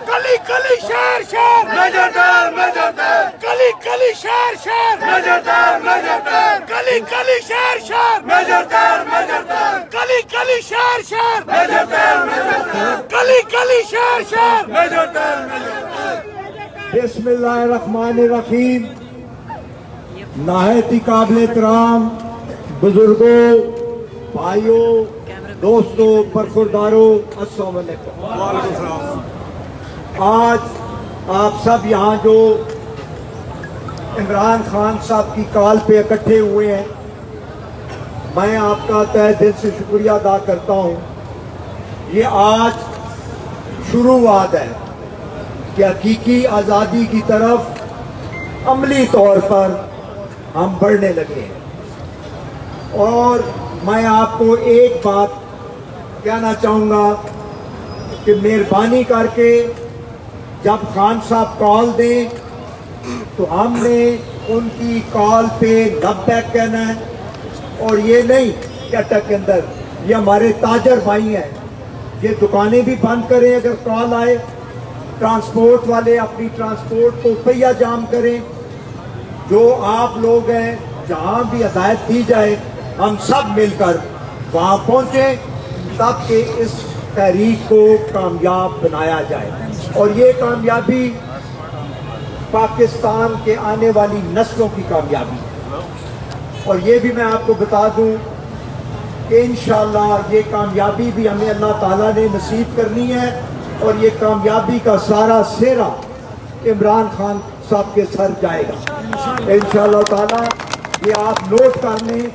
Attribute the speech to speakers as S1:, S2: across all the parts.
S1: گلی گلی شہر شہر گلی گلی شہر شہر گلی گلی شہر شہر گلی گلی شہر شہر گلی گلی شہر شہر.
S2: بسم اللہ الرحمن الرحیم. نہایت ہی قابل احترام بزرگوں، بھائیوں، دوستوں، برخورداروں، السلام علیکم. آج آپ سب یہاں جو عمران خان صاحب کی کال پہ اکٹھے ہوئے ہیں، میں آپ کا تہ دل سے شکریہ ادا کرتا ہوں. یہ آج شروعات ہے کہ حقیقی آزادی کی طرف عملی طور پر ہم بڑھنے لگے ہیں. اور میں آپ کو ایک بات کہنا چاہوں گا کہ مہربانی کر کے جب خان صاحب کال دیں تو ہم نے ان کی کال پہ لبیک کہنا ہے، اور یہ نہیں کہ اٹک کے اندر یہ ہمارے تاجر بھائی ہیں، یہ دکانیں بھی بند کریں اگر کال آئے. ٹرانسپورٹ والے اپنی ٹرانسپورٹ کو پہیہ جام کریں. جو آپ لوگ ہیں جہاں بھی ہدایت دی جائے ہم سب مل کر وہاں پہنچیں تاکہ اس تحریک کو کامیاب بنایا جائے. اور یہ کامیابی پاکستان کے آنے والی نسلوں کی کامیابی ہے. اور یہ بھی میں آپ کو بتا دوں کہ انشاءاللہ یہ کامیابی بھی ہمیں اللہ تعالیٰ نے نصیب کرنی ہے، اور یہ کامیابی کا سارا سہرا عمران خان صاحب کے سر جائے گا انشاءاللہ تعالیٰ. یہ آپ نوٹ کر لیں،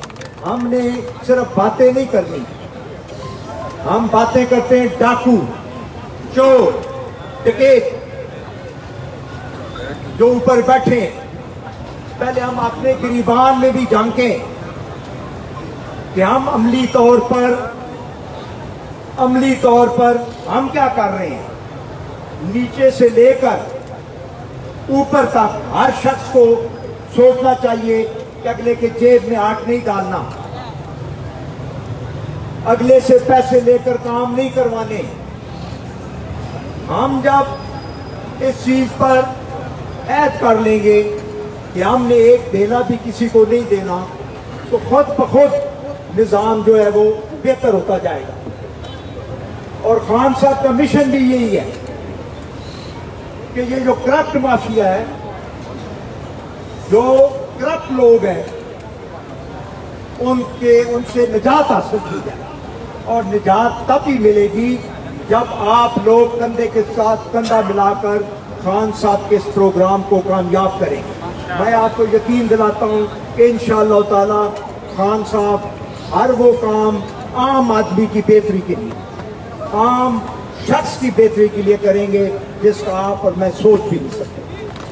S2: ہم نے صرف باتیں نہیں کرنی. ہم باتیں کرتے ہیں ڈاکو، چور، ڈکیت جو اوپر بیٹھے ہیں. پہلے ہم اپنے گریبان میں بھی جھانکیں کہ ہم عملی طور پر ہم کیا کر رہے ہیں. نیچے سے لے کر اوپر تک ہر شخص کو سوچنا چاہیے کہ اگلے کے جیب میں ہاتھ نہیں ڈالنا، اگلے سے پیسے لے کر کام نہیں کروانے. ہم جب اس چیز پر عہد کر لیں گے کہ ہم نے ایک دینا بھی کسی کو نہیں دینا تو خود بخود نظام جو ہے وہ بہتر ہوتا جائے گا. اور خان صاحب کا مشن بھی یہی ہے کہ یہ جو کرپٹ مافیا ہے، جو کرپٹ لوگ ہیں، ان سے نجات حاصل کی جائے. اور نجات تب ہی ملے گی جب آپ لوگ کندھے کے ساتھ کندھا ملا کر خان صاحب کے اس پروگرام کو کامیاب کریں گے. میں آپ کو یقین دلاتا ہوں کہ انشاءاللہ تعالی خان صاحب ہر وہ کام عام آدمی کی بہتری کے لیے، عام شخص کی بہتری کے لیے کریں گے جس کا آپ اور میں سوچ بھی نہیں سکتے.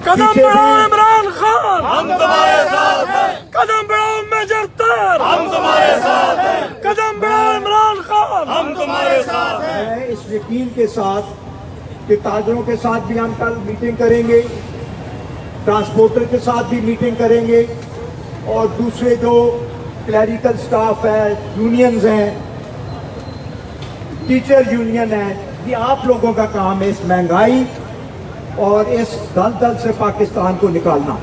S1: قدم بڑھاؤ عمران خان، ہم تمہارے ساتھ ہیں. قدم بڑھاؤ میجر طاہر، ہم تمہارے ساتھ ہیں. قدم بڑھاؤ عمران خان، ہم تمہارے ساتھ ہیں.
S2: میں اس یقین کے ساتھ کہ تاجروں کے ساتھ بھی ہم کل میٹنگ کریں گے، ٹرانسپورٹر کے ساتھ بھی میٹنگ کریں گے، اور دوسرے جو کلیریکل سٹاف ہے، یونینز ہیں، ٹیچر یونین ہے، یہ آپ لوگوں کا کام ہے اس مہنگائی اور اس دلدل سے پاکستان کو نکالنا.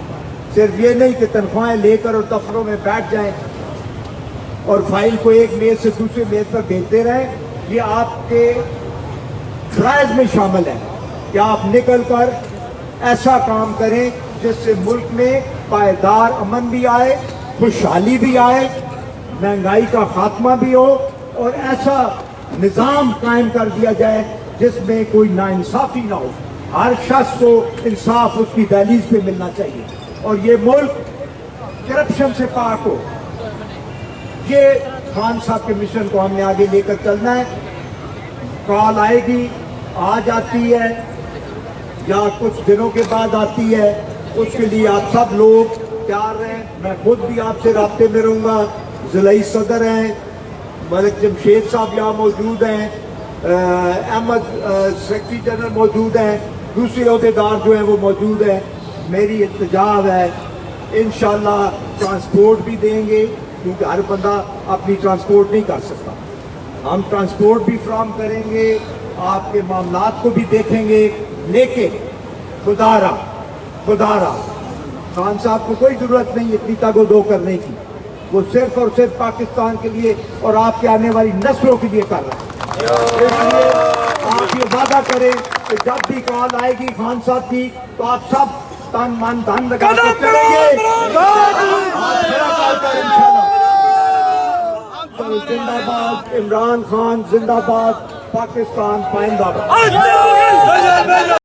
S2: صرف یہ نہیں کہ تنخواہیں لے کر اور دفتروں میں بیٹھ جائیں اور فائل کو ایک میز سے دوسرے میز پر بھیجتے رہیں. یہ آپ کے فرائض میں شامل ہے کہ آپ نکل کر ایسا کام کریں جس سے ملک میں پائیدار امن بھی آئے، خوشحالی بھی آئے، مہنگائی کا خاتمہ بھی ہو، اور ایسا نظام قائم کر دیا جائے جس میں کوئی ناانصافی نہ ہو. ہر شخص کو انصاف اس کی دہلیز پہ ملنا چاہیے، اور یہ ملک کرپشن سے پاک ہو. یہ خان صاحب کے مشن کو ہم نے آگے لے کر چلنا ہے. کال آئے گی، آج آتی ہے یا کچھ دنوں کے بعد آتی ہے، اس کے لیے آپ سب لوگ تیار رہیں. میں خود بھی آپ سے رابطے میں رہوں گا. ضلعی صدر ہیں، ملک جمشید صاحب یہاں موجود ہیں، احمد سیکرٹری جنرل موجود ہیں, دوسرے عہدیدار جو ہیں وہ موجود ہیں. میری التجا ہے انشاءاللہ ٹرانسپورٹ بھی دیں گے, کیونکہ ہر بندہ اپنی ٹرانسپورٹ نہیں کر سکتا. ہم ٹرانسپورٹ بھی فراہم کریں گے, آپ کے معاملات کو بھی دیکھیں گے. لیکن خدا را خان صاحب کو کوئی ضرورت نہیں اتنی تگ و دو کرنے کی. وہ صرف اور صرف پاکستان کے لیے اور آپ کے آنے والی نسلوں کے لیے کر رہے ہیں. اس لیے آپ یہ وعدہ کریں کہ جب بھی کال آئے گی خان صاحب کی تو آپ سب تن من دھن لگا کے چلیں گے. زندہ باد عمران خان, زندہ باد پاکستان, پائندہ باد.